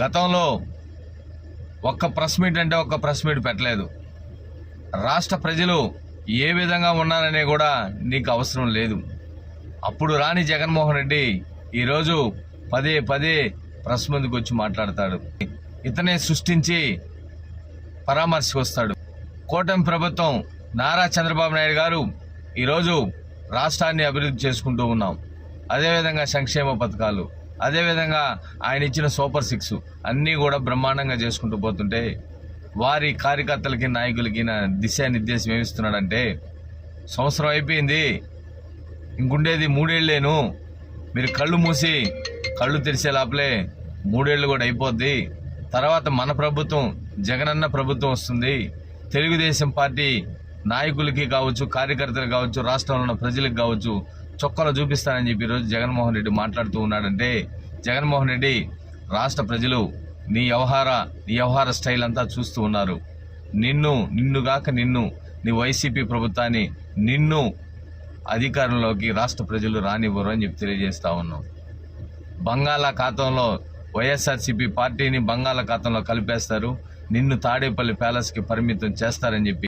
గతంలో ఒక్క press meet అంటే ఒక్క ప్రెస్ మీట్ పెట్టలేదు. రాష్ట్ర ప్రజలు ఏ విధంగా ఉన్నారనే కూడా నీకు అవసరం లేదు. అప్పుడు రాని జగన్మోహన్ రెడ్డి ఈరోజు పదే పదే ప్రెస్ ముందుకు వచ్చి మాట్లాడతాడు. ఇతనే సృష్టించి పరామర్శకు వస్తాడు. కూటమి ప్రభుత్వం నారా చంద్రబాబు నాయుడు గారు ఈరోజు రాష్ట్రాన్ని అభివృద్ధి చేసుకుంటూ ఉన్నాం. అదేవిధంగా సంక్షేమ పథకాలు, అదేవిధంగా ఆయన ఇచ్చిన సూపర్ 6 అన్నీ కూడా బ్రహ్మాండంగా చేసుకుంటూ పోతుంటే వారి కార్యకర్తలకి నాయకులకి దిశానిర్దేశం ఏమిస్తున్నాడంటే, సంవత్సరం అయిపోయింది, ఇంకుండేది 3 ఏళ్ళేను, మీరు కళ్ళు మూసి కళ్ళు తెరిసే లోపలే 3 ఏళ్ళు కూడా అయిపోద్ది. తర్వాత మన ప్రభుత్వం జగనన్న ప్రభుత్వం వస్తుంది. తెలుగుదేశం పార్టీ నాయకులకి కావచ్చు, కార్యకర్తలు కావచ్చు, రాష్ట్రంలో ఉన్న ప్రజలకు కావచ్చు చొక్కలు చూపిస్తానని చెప్పి ఈరోజు జగన్మోహన్ రెడ్డి మాట్లాడుతూ ఉన్నాడంటే, జగన్మోహన్ రెడ్డి రాష్ట్ర ప్రజలు నీ వ్యవహార స్టైల్ అంతా చూస్తూ ఉన్నారు. నిన్నుగాక నీ వైసీపీ ప్రభుత్వాన్ని అధికారంలోకి రాష్ట్ర ప్రజలు రానివ్వరు అని చెప్పి తెలియజేస్తా ఉన్నాం. బంగాళాఖాతంలో వైఎస్ఆర్సీపీ పార్టీని బంగాళాఖాతంలో కలిపేస్తారు, నిన్ను తాడేపల్లి ప్యాలెస్కి పరిమితం చేస్తారని చెప్పి